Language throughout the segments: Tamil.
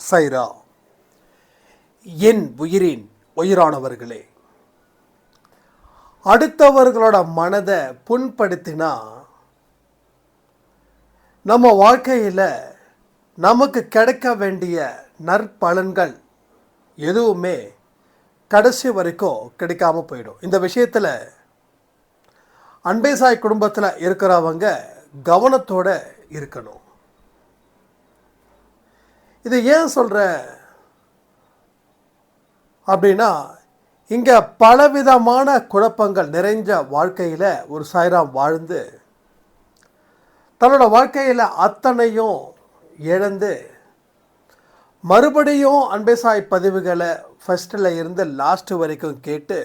சைரா. என் உயிரின் உயிரானவர்களே, அடுத்தவர்களோட மனதை புண்படுத்தினா நம்ம வாழ்க்கையில் நமக்கு கிடைக்க வேண்டிய நற்பலன்கள் எதுவுமே கடைசி வரைக்கும் கிடைக்காம போயிடும். இந்த விஷயத்தில் அன்பே சாய் குடும்பத்தில் இருக்கிறவங்க கவனத்தோடு இருக்கணும். இது ஏன் சொல்கிறேன் அப்படின்னா, இங்கே பலவிதமான குழப்பங்கள் நிறைஞ்ச வாழ்க்கையில் ஒரு சாய்ராம் வாழ்ந்து தன்னோட வாழ்க்கையில் அத்தனையும் இழந்து மறுபடியும் அன்பே சாய் பதிவுகளை ஃபஸ்ட்டில் இருந்து லாஸ்ட்டு வரைக்கும் கேட்டு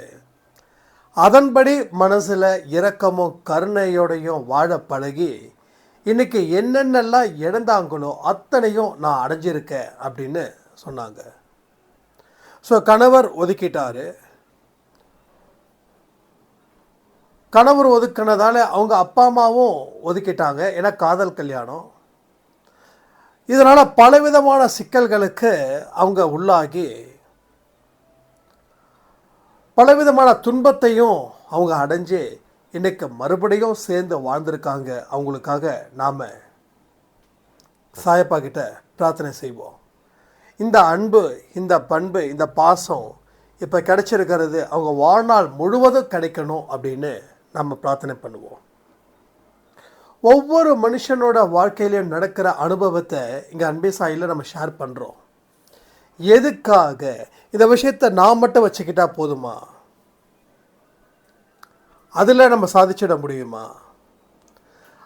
அதன்படி மனசில் இரக்கமும் கருணையோடையும் வாழ பழகி இன்றைக்கி என்னென்னலாம் இழந்தாங்களோ அத்தனையும் நான் அடைஞ்சிருக்கேன் அப்படின்னு சொன்னாங்க. ஸோ கணவர் ஒதுக்கிட்டார். கணவர் ஒதுக்கினதால் அவங்க அப்பா அம்மாவும் ஒதுக்கிட்டாங்க. ஏன்னா காதல் கல்யாணம். இதனால் பலவிதமான சிக்கல்களுக்கு அவங்க உள்ளாகி பலவிதமான துன்பத்தையும் அவங்க அடைஞ்சு இன்றைக்கு மறுபடியும் சேர்ந்து வாழ்ந்திருக்காங்க. அவங்களுக்காக நாம் சாயப்பா கிட்ட பிரார்த்தனை செய்வோம். இந்த அன்பு, இந்த பண்பு, இந்த பாசம் இப்போ கிடைச்சிருக்கிறது அவங்க வாழ்நாள் முழுவதும் கிடைக்கணும் அப்படின்னு நம்ம பிரார்த்தனை பண்ணுவோம். ஒவ்வொரு மனுஷனோட வாழ்க்கையிலையும் நடக்கிற அனுபவத்தை இங்கே அன்பே சாயில் நம்ம ஷேர் பண்ணுறோம். எதுக்காக? இந்த விஷயத்தை நான் மட்டும் வச்சுக்கிட்டா போதுமா? அதில் நம்ம சாதிச்சிட முடியுமா?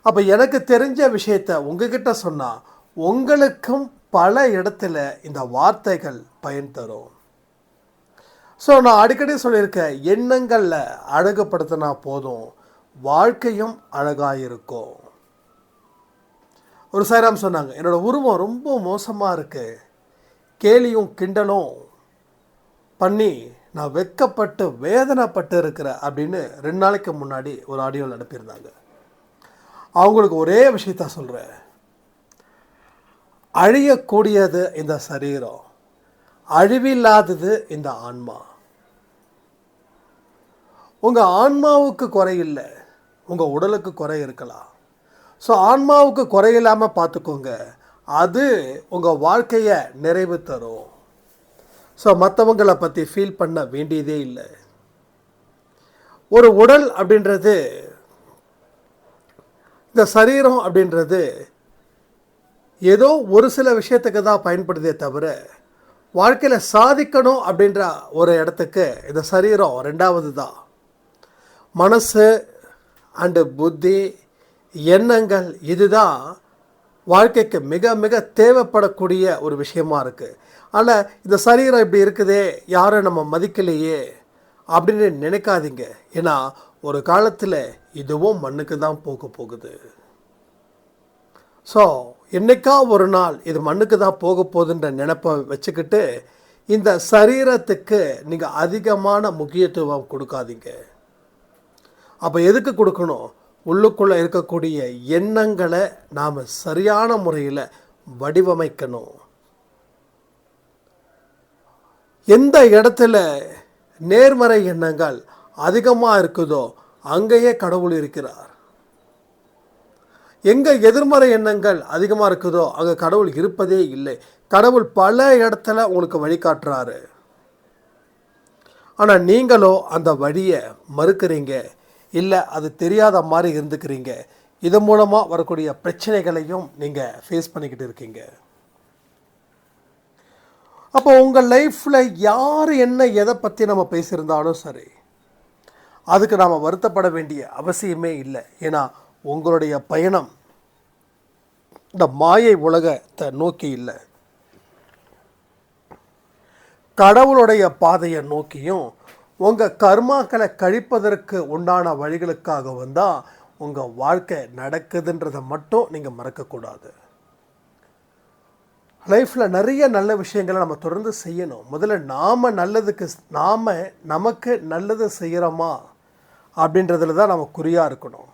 அப்போ எனக்கு தெரிஞ்ச விஷயத்தை உங்ககிட்ட சொன்னால் உங்களுக்கும் பல இடத்துல இந்த வார்த்தைகள் பயன் தரும். ஸோ நான் அடிக்கடி சொல்லியிருக்கேன், எண்ணங்களில் அழகுபடுத்தினா போதும், வாழ்க்கையும் அழகாக இருக்கும். ஒரு சாய்ராம் சொன்னாங்க, என்னோடய உருவம் ரொம்ப மோசமாக இருக்குது, கேலியும் கிண்டலும் பண்ணி நான் வெட்கப்பட்டு வேதனைப்பட்டு இருக்கிறேன் அப்படின்னு 2 நாளைக்கு முன்னாடி ஒரு ஆடியோவில் அனுப்பியிருந்தாங்க. அவங்களுக்கு ஒரே விஷயத்த சொல்கிறேன், அழியக்கூடியது இந்த சரீரம், அழிவில்லாதது இந்த ஆன்மா. உங்கள் ஆன்மாவுக்கு குறை இல்லை, உங்கள் உடலுக்கு குறை இருக்கலாம். ஸோ ஆன்மாவுக்கு குறையில்லாமல் பார்த்துக்கோங்க, அது உங்கள் வாழ்க்கையை நிறைவு தரும். ஸோ மற்றவங்களை பற்றி ஃபீல் பண்ண வேண்டியதே இல்லை. ஒரு உடல் அப்படின்றது, இந்த சரீரம் அப்படின்றது ஏதோ ஒரு சில விஷயத்துக்கு தான் பயன்படுதே தவிர வாழ்க்கையில் சாதிக்கணும் அப்படின்ற ஒரு இடத்துக்கு இந்த சரீரம் 2வது தான். மனசு அண்டு புத்தி, எண்ணங்கள், இதுதான் வாழ்க்கைக்கு மிக மிக தேவைப்படக்கூடிய ஒரு விஷயமா இருக்குது. ஆனால் இந்த சரீரம் இப்படி இருக்குதே, யாரும் நம்ம மதிக்கலையே அப்படின்னு நினைக்காதீங்க. ஏன்னா ஒரு காலத்தில் இதுவும் மண்ணுக்கு தான் போக போகுது. ஸோ என்னைக்கா ஒரு நாள் இது மண்ணுக்கு தான் போக போகுதுன்ற நினைப்பை வச்சுக்கிட்டு இந்த சரீரத்துக்கு நீங்கள் அதிகமான முக்கியத்துவம் கொடுக்காதீங்க. அப்போ எதுக்கு கொடுக்கணும்? உள்ளுக்குள்ளே இருக்கக்கூடிய எண்ணங்களை நாம் சரியான முறையில் வடிவமைக்கணும். எந்த இடத்துல நேர்மறை எண்ணங்கள் அதிகமாக இருக்குதோ அங்கேயே கடவுள் இருக்கிறார். எங்கே எதிர்மறை எண்ணங்கள் அதிகமாக இருக்குதோ அங்கே கடவுள் இருப்பதே இல்லை. கடவுள் பல இடத்துல உங்களுக்கு வழிகாட்டுறாரு. ஆனால் நீங்களோ அந்த வழியை மறுக்கிறீங்க, இல்லை அது தெரியாத மாதிரி இருந்துக்கிறீங்க. இது மூலமாக வரக்கூடிய பிரச்சனைகளையும் நீங்கள் ஃபேஸ் பண்ணிக்கிட்டு இருக்கீங்க. அப்போ உங்கள் லைஃப்பில் யார் என்ன எதை பற்றி நம்ம பேசியிருந்தாலும் சரி, அதுக்கு நாம் வருத்தப்பட வேண்டிய அவசியமே இல்லை. ஏன்னா உங்களுடைய பயணம் இந்த மாயை உலகத்தை நோக்கி இல்லை, கடவுளுடைய பாதையை நோக்கியும் உங்கள் கர்மாக்களை கழிப்பதற்கு உண்டான வழிகளுக்காகவும் தான் உங்கள் வாழ்க்கை நடக்குதுன்றதை மட்டும் நீங்கள் மறக்கக்கூடாது. லைஃப்பில் நிறைய நல்ல விஷயங்களை நம்ம தொடர்ந்து செய்யணும். முதல்ல நாம் நமக்கு நல்லது செய்கிறோமா அப்படின்றதுல தான் நம்ம குறியாக இருக்கணும்.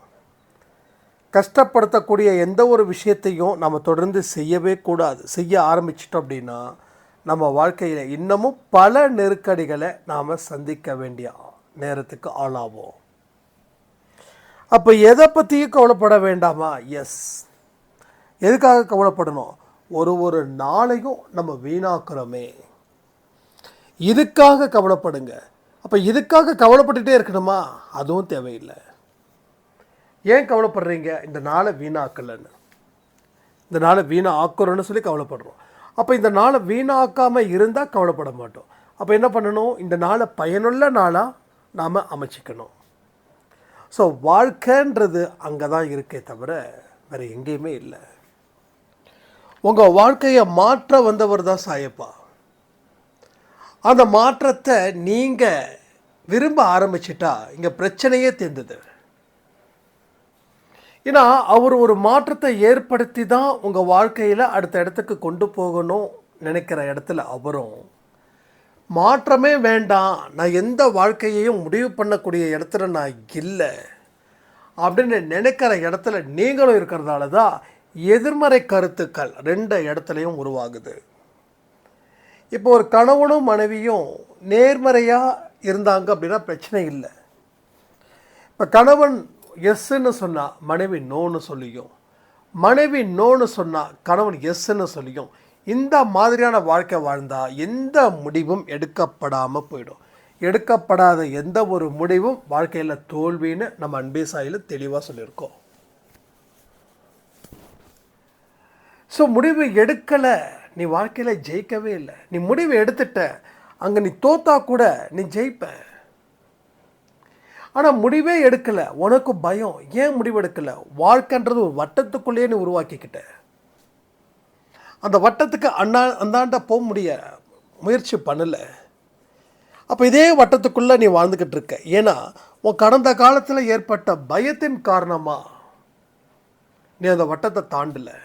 கஷ்டப்படுத்தக்கூடிய எந்த ஒரு விஷயத்தையும் நம்ம தொடர்ந்து செய்யவே கூடாது. செய்ய ஆரம்பிச்சிட்டோம் அப்படின்னா நம்ம வாழ்க்கையில் இன்னமும் பல நெருக்கடிகளை நாம் சந்திக்க வேண்டிய நேரத்துக்கு ஆளாவோம். அப்போ எதை பற்றியும் கவலைப்பட வேண்டாமா? எஸ். எதுக்காக கவலைப்படணும்? ஒரு நாளையும் நம்ம வீணாக்குறோமே, இதுக்காக கவலைப்படுங்க. அப்போ இதுக்காக கவலைப்பட்டுகிட்டே இருக்கணுமா? அதுவும் தேவையில்லை. ஏன் கவலைப்படுறீங்க? இந்த நாளை வீணாக்கலைன்னு, இந்த நாளை வீணாக்குறோன்னு சொல்லி கவலைப்படுறோம். அப்போ இந்த நாளை வீணாக்காமல் இருந்தால் கவலைப்பட மாட்டோம். அப்போ என்ன பண்ணணும்? இந்த நாளை பயனுள்ள நாளாக நாம் அமைச்சிக்கணும். ஸோ வாழ்க்கைன்றது அங்கே தான் இருக்கே தவிர வேறு எங்கேயுமே இல்லை. உங்கள் வாழ்க்கையை மாற்ற வந்தவர் தான் சாயப்பா. அந்த மாற்றத்தை நீங்கள் விரும்ப ஆரம்பிச்சிட்டா இங்கே பிரச்சனையே தீர்ந்தது. ஏன்னா அவர் ஒரு மாற்றத்தை ஏற்படுத்தி தான் உங்கள் வாழ்க்கையில் அடுத்த இடத்துக்கு கொண்டு போகணும் நினைக்கிற இடத்துல அவரும் மாற்றமே வேண்டாம், நான் எந்த வாழ்க்கையையும் முடிவு பண்ணக்கூடிய இடத்துல நான் இல்லை அப்படின்னு நினைக்கிற இடத்துல நீங்களும் இருக்கிறதால தான் எதிர்மறை கருத்துக்கள் 2 இடத்துலையும் உருவாகுது. இப்போ ஒரு கணவனும் மனைவியும் நேர்மறையாக இருந்தாங்க அப்படின்னா பிரச்சனை இல்லை. இப்போ கணவன் எஸ்ன்னு சொன்னால் மனைவி நோன்னு சொல்லியும், மனைவி நோன்னு சொன்னால் கணவன் எஸ்ன்னு சொல்லியும் இந்த மாதிரியான வாழ்க்கை வாழ்ந்தால் எந்த முடிவும் எடுக்கப்படாமல் போயிடும். எடுக்கப்படாத எந்த ஒரு முடிவும் வாழ்க்கையில் தோல்வின்னு நம்ம அன்பே சாயில் தெளிவாக சொல்லியிருக்கோம். ஸோ முடிவு எடுக்கலை, நீ வாழ்க்கையில் ஜெயிக்கவே இல்லை. நீ முடிவு எடுத்துட்ட, அங்கே நீ தோத்தா கூட நீ ஜெயிப்ப. ஆனால் முடிவே எடுக்கலை, உனக்கு பயம். ஏன் முடிவு எடுக்கலை? வாழ்க்கைன்றது ஒரு வட்டத்துக்குள்ளேயே நீ உருவாக்கிக்கிட்ட. அந்த வட்டத்துக்கு அந்தாண்ட போக முயற்சி பண்ணலை. அப்போ இதே வட்டத்துக்குள்ளே நீ வாழ்ந்துக்கிட்டு இருக்க. ஏன்னா உன் கடந்த காலத்தில் ஏற்பட்ட பயத்தின் காரணமாக நீ அந்த வட்டத்தை தாண்டலை.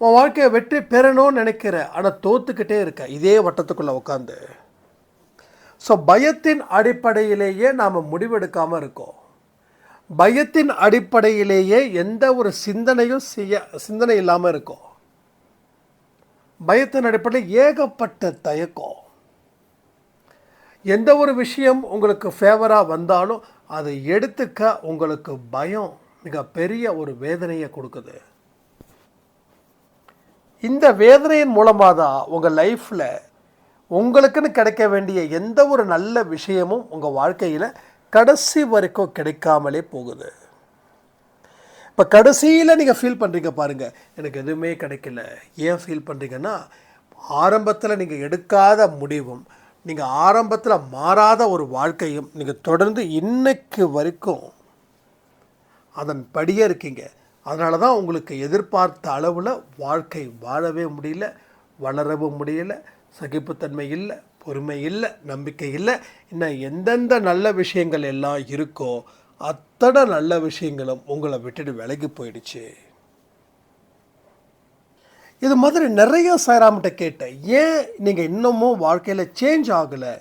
உன் வாழ்க்கையை வெற்றி பெறணும்னு நினைக்கிற, ஆனால் தோத்துக்கிட்டே இருக்க இதே வட்டத்துக்குள்ளே உட்காந்து. ஸோ பயத்தின் அடிப்படையிலேயே நாம் முடிவெடுக்காமல் இருக்கோம். பயத்தின் அடிப்படையிலேயே எந்த ஒரு சிந்தனை இல்லாமல் இருக்கும். பயத்தின் அடிப்படையில் ஏகப்பட்ட தயக்கம். எந்த ஒரு விஷயம் உங்களுக்கு ஃபேவராக வந்தாலும் அதை எடுத்துக்க உங்களுக்கு பயம் மிகப்பெரிய ஒரு வேதனையை கொடுக்குது. இந்த வேதனையின் மூலமாக தான் உங்கள் லைஃப்பில் உங்களுக்குன்னு கிடைக்க வேண்டிய எந்த ஒரு நல்ல விஷயமும் உங்கள் வாழ்க்கையில் கடைசி வரைக்கும் கிடைக்காமலே போகுது. இப்போ கடைசியில் நீங்கள் ஃபீல் பண்ணுறீங்க பாருங்கள், எனக்கு எதுவுமே கிடைக்கல. ஏன் ஃபீல் பண்ணுறீங்கன்னா, ஆரம்பத்தில் நீங்கள் எடுக்காத முடிவும், நீங்கள் ஆரம்பத்தில் மாறாத ஒரு வாழ்க்கையும் நீங்கள் தொடர்ந்து இன்னைக்கு வரைக்கும் அதன் படியே இருக்கீங்க. அதனால தான் உங்களுக்கு எதிர்பார்த்த அளவில் வாழ்க்கை வாழவே முடியல, வளரவும் முடியல, சகிப்புத்தன்மை இல்லை, பொறுமை இல்லை, நம்பிக்கை இல்லை. இன்னும் எந்தெந்த நல்ல விஷயங்கள் எல்லாம் இருக்கோ அத்தனை நல்ல விஷயங்களும் உங்களை விட்டுட்டு விலகி போயிடுச்சு. இது மாதிரி நிறைய சாய்ராம்கிட்ட கேட்டேன், ஏன் நீங்கள் இன்னமும் வாழ்க்கையில் சேஞ்ச் ஆகலை,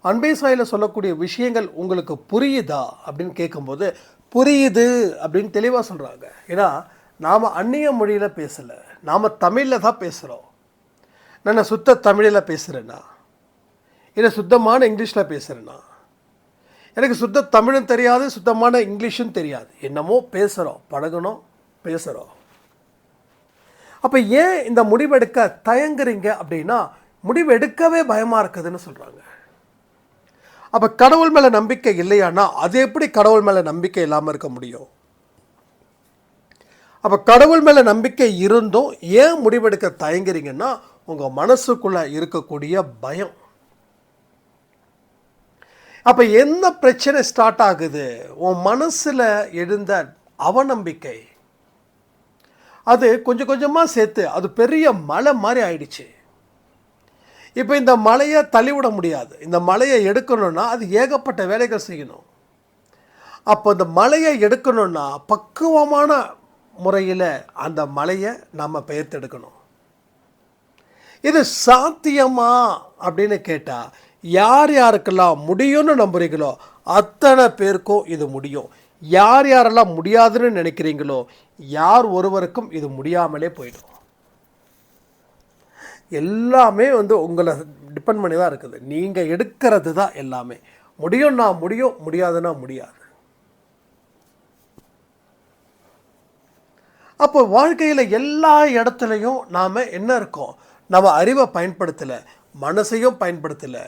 அன்பே சாயில் சொல்லக்கூடிய விஷயங்கள் உங்களுக்கு புரியுதா அப்படின்னு கேட்கும்போது புரியுது அப்படின்னு தெளிவாக சொல்கிறாங்க. ஏன்னா நாம் அந்நிய மொழியில் பேசலை, நாம் தமிழில் தான் பேசுகிறோம். நான் சுத்த தமிழில் பேசுகிறேன்னா, இல்லை சுத்தமான இங்கிலீஷில் பேசுகிறேன்னா, எனக்கு சுத்த தமிழும் தெரியாது, சுத்தமான இங்கிலீஷும் தெரியாது. என்னமோ பேசுகிறோம், பழகணும், பேசுகிறோம். அப்போ ஏன் இந்த முடிவெடுக்க தயங்குறீங்க அப்படின்னா, முடிவு எடுக்கவே பயமாக இருக்குதுன்னு சொல்கிறாங்க. அப்போ கடவுள் மேலே நம்பிக்கை இல்லையானா அது எப்படி கடவுள் மேலே நம்பிக்கை இல்லாமல் இருக்க முடியும்? அப்போ கடவுள் மேலே நம்பிக்கை இருந்தும் ஏன் முடிவெடுக்க தயங்குறீங்கன்னா, உங்கள் மனசுக்குள்ளே இருக்கக்கூடிய பயம். அப்போ என்ன பிரச்சனை ஸ்டார்ட் ஆகுது? உன் மனசில் எழுந்த அவநம்பிக்கை, அது கொஞ்சம் கொஞ்சமாக சேர்த்து அது பெரிய மலை மாதிரி ஆயிடுச்சு. இப்போ இந்த மலையை தள்ளிவிட முடியாது. இந்த மலையை எடுக்கணும்னா அது ஏகப்பட்ட வேலைகள் செய்யணும். அப்போ இந்த மலையை எடுக்கணும்னா பக்குவமான முறையில் அந்த மலையை நம்ம பெயர்த்தெடுக்கணும். இது சாத்தியமா அப்படின்னு கேட்டால், யார் யாருக்கெல்லாம் முடியும்னு நம்புறீங்களோ அத்தனை பேருக்கும் இது முடியும். யார் யாரெல்லாம் முடியாதுன்னு நினைக்கிறீங்களோ யார் ஒருவருக்கும் இது முடியாமலே போயிடும். எல்லாமே வந்து உங்களை டிபெண்ட் பண்ணி தான் இருக்குது. நீங்கள் எடுக்கிறது தான் எல்லாமே. முடியும்னா முடியும், முடியாதுன்னா முடியாது. அப்போ வாழ்க்கையில் எல்லா இடத்துலையும் நாம் என்ன இருக்கோம்? நம்ம அறிவை பயன்படுத்தலை, மனசையும் பயன்படுத்தலை,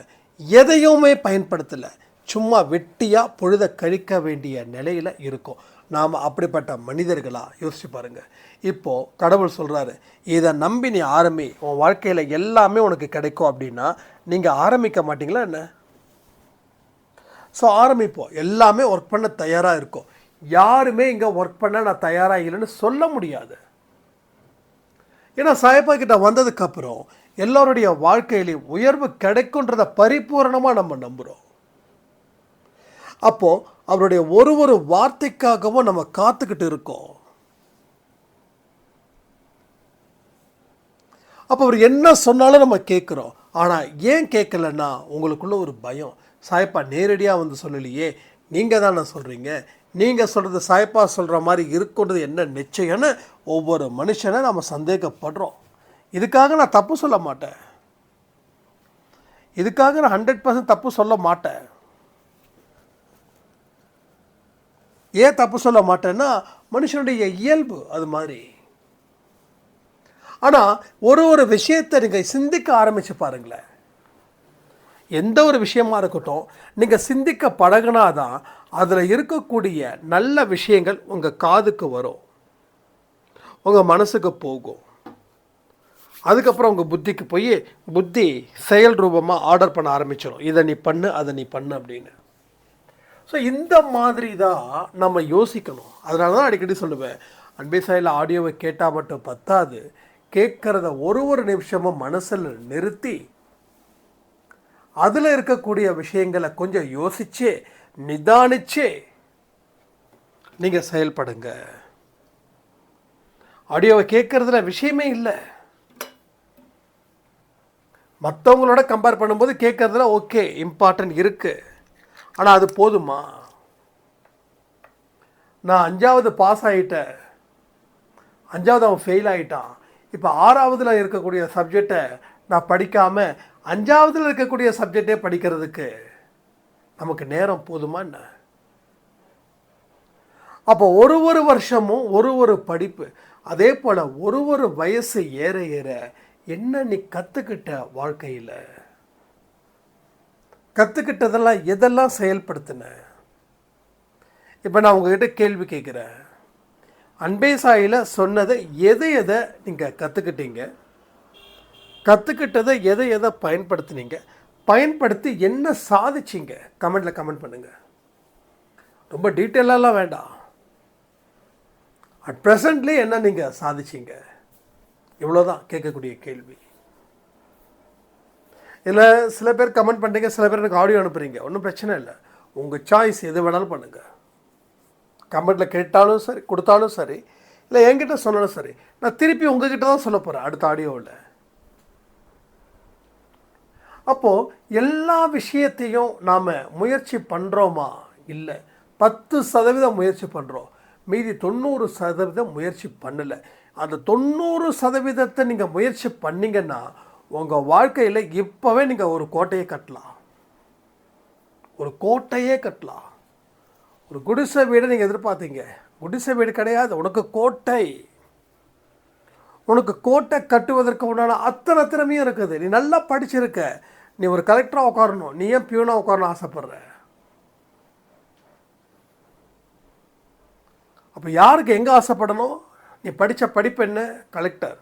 எதையுமே பயன்படுத்தலை. சும்மா வெட்டியாக பொழுத கழிக்க வேண்டிய நிலையில் இருக்கும். நாம் அப்படிப்பட்ட மனிதர்களா? யோசிச்சு பாருங்கள். இப்போது கடவுள் சொல்கிறாரு, இதை நம்பி நீ ஆரம்பி, உன் வாழ்க்கையில் எல்லாமே உனக்கு கிடைக்கும் அப்படின்னா நீங்கள் ஆரம்பிக்க மாட்டிங்களா என்ன? ஸோ ஆரம்பிப்போம். எல்லாமே ஒர்க் பண்ண தயாராக இருக்கும். யாருமே இங்கே ஒர்க் பண்ண நான் தயாராக இல்லைன்னு சொல்ல முடியாது. ஏன்னா சாயப்பா கிட்ட வந்ததுக்கப்புறம் எல்லோருடைய வாழ்க்கையிலையும் உயர்வு கிடைக்குன்றதை பரிபூர்ணமாக நம்ம நம்புகிறோம். அப்போது அவருடைய ஒரு வார்த்தைக்காகவும் நம்ம காத்துக்கிட்டு இருக்கோம். அப்போ அவர் என்ன சொன்னாலும் நம்ம கேட்குறோம். ஆனால் ஏன் கேட்கலன்னா உங்களுக்குள்ள ஒரு பயம். சாயப்பா நேரடியாக வந்து சொல்லலையே, நீங்கள் தானே சொல்கிறீங்க, நீங்கள் சொல்கிறது சாயப்பா சொல்கிற மாதிரி இருக்குன்றது என்ன நிச்சயம்னு ஒவ்வொரு மனுஷனை நம்ம சந்தேகப்படுறோம். இதுக்காக நான் தப்பு சொல்ல மாட்டேன், இதுக்காக நான் 100% தப்பு சொல்ல மாட்டேன். ஏன் தப்பு சொல்ல மாட்டேன்னா மனுஷனுடைய இயல்பு அது மாதிரி. ஆனால் ஒரு விஷயத்தை நீங்கள் சிந்திக்க ஆரம்பித்து பாருங்களேன். எந்த ஒரு விஷயமா இருக்கட்டும், நீங்கள் சிந்திக்க பழகினாதான் அதில் இருக்கக்கூடிய நல்ல விஷயங்கள் உங்கள் காதுக்கு வரும், உங்கள் மனசுக்கு போகும். அதுக்கப்புறம் உங்கள் புத்திக்கு போய் புத்தி செயல் ரூபமாக ஆர்டர் பண்ண ஆரம்பிச்சிடும். இதை நீ பண்ணு, அதை நீ பண்ணு அப்படின்னு. ஸோ இந்த மாதிரி தான் நம்ம யோசிக்கணும். அதனால தான் அடிக்கடி சொல்லுவேன், அன்பே சாயில் ஆடியோவை கேட்டால் மட்டும் பத்தாது, கேட்குறத ஒரு நிமிஷமும் மனசில் நிறுத்தி அதில் இருக்கக்கூடிய விஷயங்களை கொஞ்சம் யோசிச்சு நிதானிச்சு நீங்கள் செயல்படுங்க. ஆடியோவை கேட்குறதுல விஷயமே இல்லை. மற்றவங்களோட கம்பேர் பண்ணும்போது கேட்குறதுல ஓகே இம்பார்ட்டன்ட் இருக்குது. ஆனால் அது போதுமா? நான் 5வது பாஸ் ஆகிட்டேன், 5வது அவன் ஃபெயில் ஆகிட்டான், இப்போ 6வதுல இருக்கக்கூடிய சப்ஜெக்டை நான் படிக்காமல் 5வதுல இருக்கக்கூடிய சப்ஜெக்டே படிக்கிறதுக்கு நமக்கு நேரம் போதுமா என்ன? அப்போ ஒரு வருஷமும் ஒரு படிப்பு. அதே போல் ஒரு வயசு ஏற ஏற என்ன நீ கற்றுக்கிட்ட வாழ்க்கையில்? கற்றுக்கிட்டதெல்லாம் எதெல்லாம் செயல்படுத்தின? இப்போ நான் உங்ககிட்ட கேள்வி கேட்குறேன், அன்பே சாயில் சொன்னதை எதை நீங்கள் கற்றுக்கிட்டீங்க? கற்றுக்கிட்டதை எதை பயன்படுத்தினீங்க? பயன்படுத்தி என்ன சாதிச்சிங்க? கமெண்டில் கமெண்ட் பண்ணுங்கள். ரொம்ப டீட்டெயிலாலாம் வேண்டாம். அட் ப்ரெசண்ட்லி என்ன நீங்கள் சாதிச்சிங்க? இவ்வளோதான் கேட்கக்கூடிய கேள்வி. இல்லை சில பேர் கமெண்ட் பண்ணுறீங்க, சில பேர் எனக்கு ஆடியோ அனுப்புகிறீங்க, ஒன்றும் பிரச்சனை இல்லை. உங்கள் சாய்ஸ் எது வேணாலும் பண்ணுங்கள். கமெண்ட்டில் கேட்டாலும் சரி, கொடுத்தாலும் சரி, இல்லை என்கிட்ட சொன்னாலும் சரி, நான் திருப்பி உங்ககிட்ட தான் சொல்ல போகிறேன் அடுத்த ஆடியோவில். அப்போது எல்லா விஷயத்தையும் நாம் முயற்சி பண்ணுறோமா? இல்லை, 10% முயற்சி பண்ணுறோம், மீதி 90% முயற்சி பண்ணலை. அந்த 90% நீங்கள் முயற்சி பண்ணிங்கன்னா உங்கள் வாழ்க்கையில் இப்போவே நீங்கள் ஒரு கோட்டையை கட்டலாம். ஒரு கோட்டையே கட்டலாம். ஒரு குடிசை வீடு நீங்கள் எதிர்பார்த்தீங்க, குடிசை வீடு கிடையாது, உனக்கு கோட்டை. உனக்கு கோட்டை கட்டுவதற்கு உண்டான அத்தனை திறமையும் இருக்குது. நீ நல்லா படிச்சிருக்க, நீ ஒரு கலெக்டராக உட்காரணும், நீ ஏன் பியூனாக உட்காரணும் ஆசைப்படுற? அப்போ யாருக்கு எங்கே ஆசைப்படணும்? நீ படித்த படிப்பு என்ன? கலெக்டர்.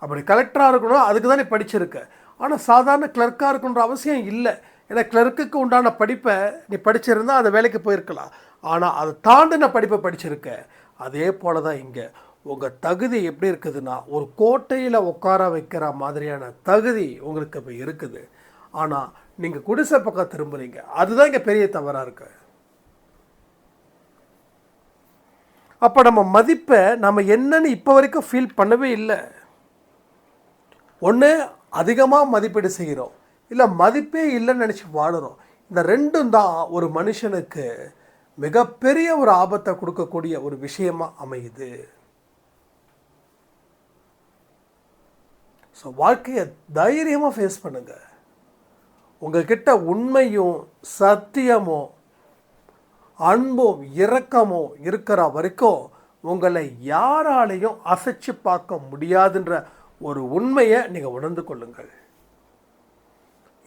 அப்படி கலெக்டராக இருக்கணும், அதுக்கு தான் நீ படிச்சிருக்க. ஆனால் சாதாரண கிளர்க்காக இருக்கணுன்ற அவசியம் இல்லை. ஏன்னா கிளர்க்குக்கு உண்டான படிப்பை நீ படிச்சிருந்தால் அந்த வேலைக்கு போயிருக்கலாம். ஆனால் அதை தாண்டின படிப்பை படிச்சிருக்க. அதே போல் தான் இங்கே உங்கள் தகுதி எப்படி இருக்குதுன்னா, ஒரு கோட்டையில் உட்கார வைக்கிற மாதிரியான தகுதி உங்களுக்கு இப்போ இருக்குது. ஆனால் நீங்கள் குடிசை பக்கம் திரும்புகிறீங்க, அதுதான் இங்கே பெரிய தவறாக இருக்கு. அப்போ நம்ம மதிப்பை நம்ம என்னன்னு இப்போ வரைக்கும் ஃபீல் பண்ணவே இல்லை. ஒன்று அதிகமாக மதிப்பீடு செய்கிறோம், இல்லை மதிப்பே இல்லைன்னு நினச்சி வாழுறோம். இந்த ரெண்டும் தான் ஒரு மனுஷனுக்கு மிகப்பெரிய ஒரு ஆபத்தை கொடுக்கக்கூடிய ஒரு விஷயமாக அமையுது. ஸோ வாழ்க்கையை தைரியமாக ஃபேஸ் பண்ணுங்கள். உங்கள்கிட்ட உண்மையும் சத்தியமும் அன்பும் இரக்கமும் இருக்கிற வரைக்கும் உங்களை யாராலையும் அசைச்சு பார்க்க முடியாதுன்ற ஒரு உண்மையை நீங்கள் உணர்ந்து கொள்ளுங்கள்.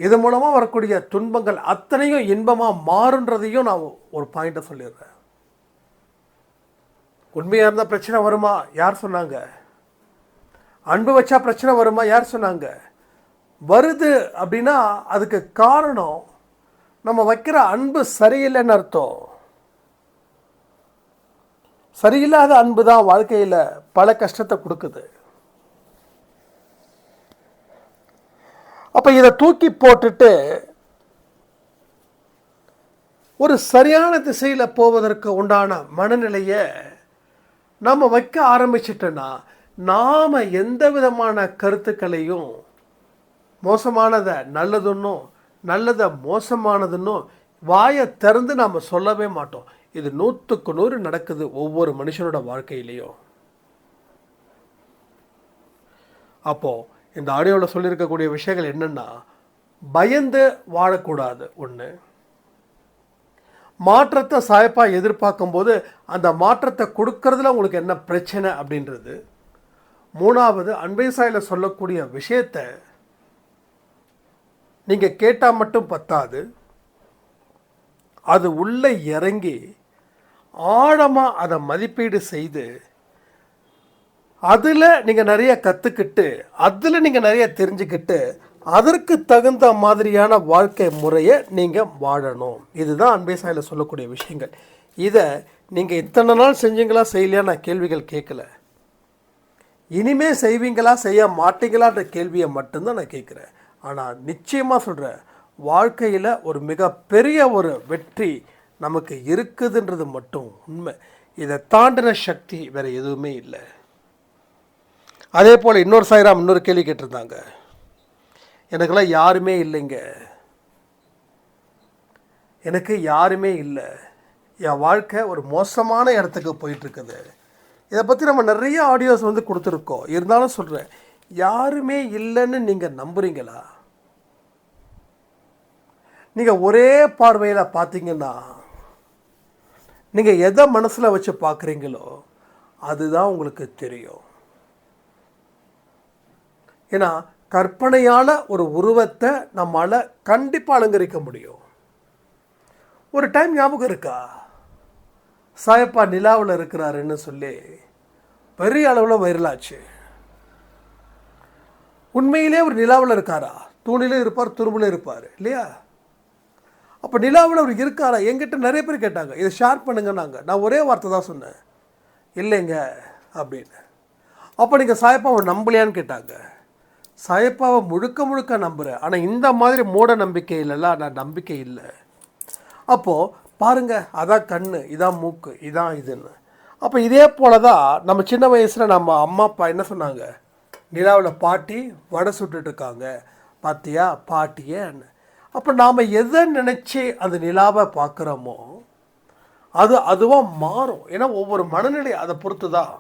இது மூலமாக வரக்கூடிய துன்பங்கள் அத்தனையும் இன்பமாக மாறுன்றதையும் நான் ஒரு பாயிண்ட்டை சொல்லிடுறேன். உண்மையாக இருந்தால் பிரச்சனை வருமா? யார் சொன்னாங்க? அன்பு வச்சா பிரச்சனை வருமா? யார் சொன்னாங்க? வருது அப்படின்னா அதுக்கு காரணம் நம்ம வைக்கிற அன்பு சரியில்லைன்னு அர்த்தம். சரியில்லாத அன்பு தான் வாழ்க்கையில் பல கஷ்டத்தை கொடுக்குது. அப்போ இதை தூக்கி போட்டுட்டு ஒரு சரியான திசையில் போவதற்கு உண்டான மனநிலையை நம்ம வைக்க ஆரம்பிச்சிட்டோன்னா நாம் எந்த விதமான கருத்துக்களையும் மோசமானதை நல்லதுன்னும் நல்லதை மோசமானதுன்னும் வாயை திறந்து நாம் சொல்லவே மாட்டோம். இது 100க்கு 100 நடக்குது ஒவ்வொரு மனுஷனோட வாழ்க்கையிலையும். அப்போது இந்த ஆடியோவில் சொல்லியிருக்கக்கூடிய விஷயங்கள் என்னென்னா, பயந்து வாழக்கூடாது. ஒன்று, மாற்றத்தை சாயப்பாக எதிர்பார்க்கும்போது அந்த மாற்றத்தை கொடுக்கறதுல உங்களுக்கு என்ன பிரச்சனை அப்படின்றது. மூணாவது, அன்பே சாயில் சொல்லக்கூடிய விஷயத்தை நீங்கள் கேட்டால் மட்டும் பத்தாது, அது உள்ளே இறங்கி ஆழமாக அதை மதிப்பீடு செய்து அதில் நீங்கள் நிறைய கற்றுக்கிட்டு அதில் நீங்கள் நிறைய தெரிஞ்சுக்கிட்டு அதற்கு தகுந்த மாதிரியான வாழ்க்கை முறையை நீங்கள் வாழணும். இதுதான் அன்பே சாயில் சொல்லக்கூடிய விஷயங்கள். இதை நீங்கள் இத்தனை நாள் செஞ்சீங்களா செய்யலையா நான் கேள்விகள் கேட்கல. இனிமே செய்வீங்களா செய்ய மாட்டீங்களான்ற கேள்வியை மட்டும்தான் நான் கேட்குறேன். ஆனால் நிச்சயமாக சொல்கிறேன், வாழ்க்கையில் ஒரு மிகப்பெரிய ஒரு வெற்றி நமக்கு இருக்குதுன்றது மட்டும் உண்மை. இதை தாண்டின சக்தி வேறு எதுவுமே இல்லை. அதே போல் இன்னொரு சாய்ராம் இன்னொரு கேள்வி கேட்டிருந்தாங்க, எனக்கெல்லாம் யாருமே இல்லைங்க, எனக்கு யாருமே இல்லை, என் வாழ்க்கை ஒரு மோசமான இடத்துக்கு போயிட்டுருக்குது. இதை பற்றி நம்ம நிறைய ஆடியோஸ் கொடுத்துருக்கோம். இருந்தாலும் சொல்கிறேன், யாருமே இல்லைன்னு நீங்கள் நம்புறீங்களா? நீங்கள் ஒரே பார்வையில் பார்த்தீங்கன்னா நீங்கள் எதை மனசில் வச்சு பார்க்குறீங்களோ அதுதான் உங்களுக்கு தெரியும். ஏன்னா கற்பனையான ஒரு உருவத்தை நம்மளால் கண்டிப்பாக அலங்கரிக்க முடியும். ஒரு டைம் ஞாபகம் இருக்கா, சாயப்பா நிலாவில் இருக்கிறாருன்னு சொல்லி பெரிய அளவில் வைரலாச்சு. உண்மையிலே ஒரு நிலாவில் இருக்காரா? தூணிலும் இருப்பார், துரும்பிலும் இருப்பார் இல்லையா? அப்போ நிலாவில் அவர் இருக்காரா? என்கிட்ட நிறைய பேர் கேட்டாங்க, இதை ஷேர் பண்ணுங்கன்னாங்க. நான் ஒரே வார்த்தை தான் சொன்னேன், இல்லைங்க அப்படின்னு. அப்போ நீங்கள் சாயப்பாவை நம்பலையான்னு கேட்டாங்க. சாயப்பாவை முழுக்க முழுக்க நம்புகிறேன், ஆனால் இந்த மாதிரி மூட நம்பிக்கை இல்லைல்ல, நான் நம்பிக்கை இல்லை. அப்போது பாருங்கள், அதான் கண், இதான் மூக்கு, இதான் இதுன்னு. அப்போ இதே போல தான் நம்ம சின்ன வயசில் நம்ம அம்மா அப்பா என்ன சொன்னாங்க, நிலாவில் பாட்டி வடை சுட்டுட்ருக்காங்க பார்த்தியா பாட்டியேன்னு. அப்போ நாம் எதை நினச்சி அந்த நிலாவை பார்க்குறோமோ அது அதுவாக மாறும். ஏன்னா ஒவ்வொரு மனநிலை அதை பொறுத்து தான்.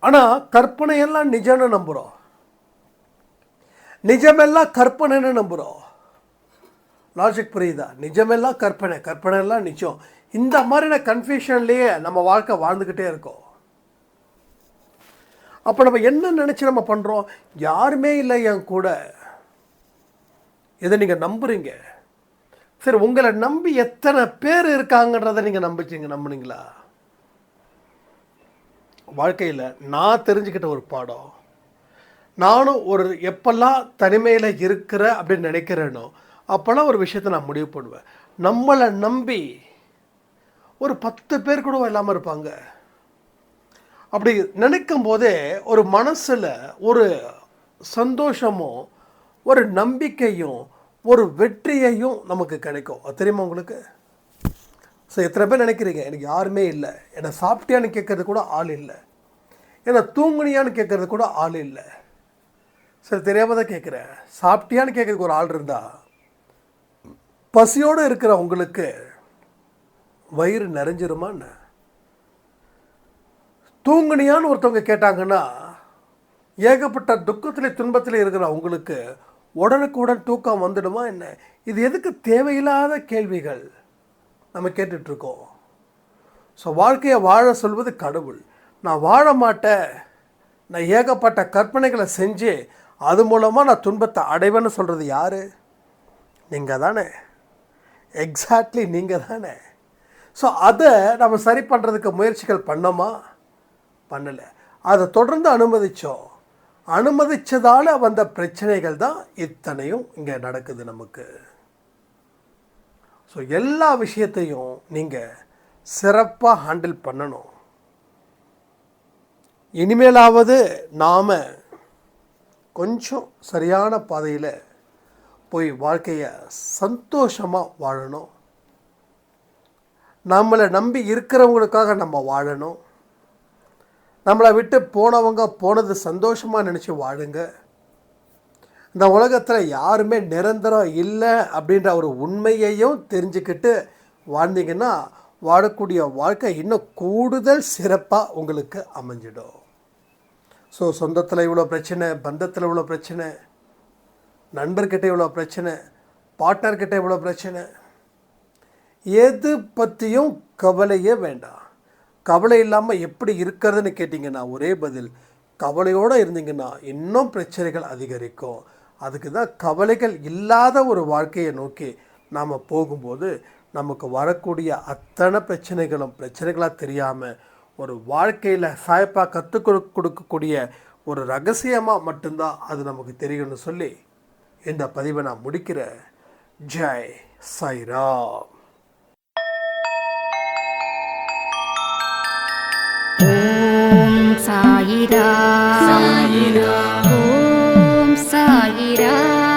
ஆனால் கற்பனையெல்லாம் நிஜம்னு நம்புகிறோம், நிஜமெல்லாம் கற்பனைன்னு நம்புகிறோம். லாஜிக் புரியுதா? நிஜமெல்லாம் கற்பனை, கற்பனையெல்லாம் நிஜம். இந்த மாதிரியான கன்ஃபியூஷன்லேயே நம்ம வாழ்க்கை வாழ்ந்துக்கிட்டே இருக்கோம். அப்போ நம்ம என்ன நினச்சி நம்ம பண்ணுறோம்? யாருமே இல்லை என் கூட. இதை நீங்கள் நம்புறீங்க. சரி, உங்களை நம்பி எத்தனை பேர் இருக்காங்கன்றதை நீங்கள் நம்புனீங்களா? வாழ்க்கையில் நான் தெரிஞ்சுக்கிட்ட ஒரு பாடம், நானும் ஒரு எப்பெல்லாம் தனிமையில் இருக்கிற அப்படின்னு நினைக்கிறேனோ அப்போல்லாம் ஒரு விஷயத்தை நான் முடிவு பண்ணுவேன். நம்மளை நம்பி ஒரு 10 பேர் கூட இல்லாமல் இருப்பாங்க. அப்படி நினைக்கும் போதே ஒரு மனசில் ஒரு சந்தோஷமும் ஒரு நம்பிக்கையும் ஒரு வெற்றியையும் நமக்கு கிடைக்கும். அது தெரியுமா உங்களுக்கு? ஸோ எத்தனை பேர் நினைக்கிறீங்க, எனக்கு யாருமே இல்லை, என்னை சாப்பிட்டியான்னு கேட்கறது கூட ஆள் இல்லை, என்னை தூங்குனியான்னு கேட்கறது கூட ஆள் இல்லை. சரி, தெரியாமல் தான் கேட்குறேன், சாப்பிட்டியான்னு கேட்கறதுக்கு ஒரு ஆள் இருந்தால் பசியோடு இருக்கிற உங்களுக்கு வயிறு நிறைஞ்சிருமா என்ன? தூங்குனியான்னு ஒருத்தவங்க கேட்டாங்கன்னா, ஏகப்பட்ட துக்கத்திலே துன்பத்திலே இருக்கிற உங்களுக்கு உடனுக்குடன் தூக்கம் வந்துடுமா என்ன? இது எதுக்கு தேவையில்லாத கேள்விகள் நம்ம கேட்டுட்ருக்கோம். ஸோ வாழ்க்கையை வாழ சொல்வது கடவுள். நான் வாழ மாட்டேன், நான் ஏகப்பட்ட கற்பனைகளை செஞ்சு அது மூலமாக நான் துன்பத்தை அடைவேன்னு சொல்கிறது யார்? நீங்கள் தானே. எக்ஸாக்ட்லி நீங்கள் தானே. ஸோ அதை நம்ம சரி பண்ணுறதுக்கு முயற்சிகள் பண்ணோமா? பண்ணலை. அதை தொடர்ந்து அனுமதித்ததால் வந்த பிரச்சனைகள் தான் இத்தனையும் இங்கே நடக்குது நமக்கு. ஸோ எல்லா விஷயத்தையும் நீங்கள் சிறப்பாக ஹேண்டில் பண்ணணும். இனிமேலாவது நாம் கொஞ்சம் சரியான பாதையில் போய் வாழ்க்கையை சந்தோஷமாக வாழணும். நம்மளை நம்பி இருக்கிறவங்களுக்காக நம்ம வாழணும். நம்மளை விட்டு போனவங்க போனது சந்தோஷமாக நினச்சி வாழுங்க. இந்த உலகத்தில் யாருமே நிரந்தரம் இல்லை அப்படின்ற ஒரு உண்மையையும் தெரிஞ்சுக்கிட்டு வாழ்ந்தீங்கன்னா வாழக்கூடிய வாழ்க்கை இன்னும் கூடுதல் சிறப்பாக உங்களுக்கு அமைஞ்சிடும். ஸோ சொந்தத்தில் இவ்வளோ பிரச்சனை, பந்தத்தில் இவ்வளோ பிரச்சனை, நண்பர்கிட்ட இவ்வளோ பிரச்சனை, பார்ட்னர்கிட்ட இவ்வளோ பிரச்சனை, எது பற்றியும் கவலையே வேண்டாம். கவலை இல்லாமல் எப்படி இருக்கிறதுன்னு கேட்டிங்கன்னா ஒரே பதில், கவலையோடு இருந்தீங்கன்னா இன்னும் பிரச்சனைகள் அதிகரிக்கும். அதுக்கு தான் கவலைகள் இல்லாத ஒரு வாழ்க்கையை நோக்கி நாம் போகும்போது நமக்கு வரக்கூடிய அத்தனை பிரச்சனைகளாக தெரியாமல் ஒரு வாழ்க்கையில் சாய்ப்பாக கற்றுக் கொடுக்கக்கூடிய ஒரு ரகசியமாக மட்டும்தான் அது நமக்கு தெரியும்னு சொல்லி இந்த பதிவை நான் முடிக்கிறேன். ஜெய் சாய்ராம். ஓம் சாயிராம். ஓம் சாயிராம்.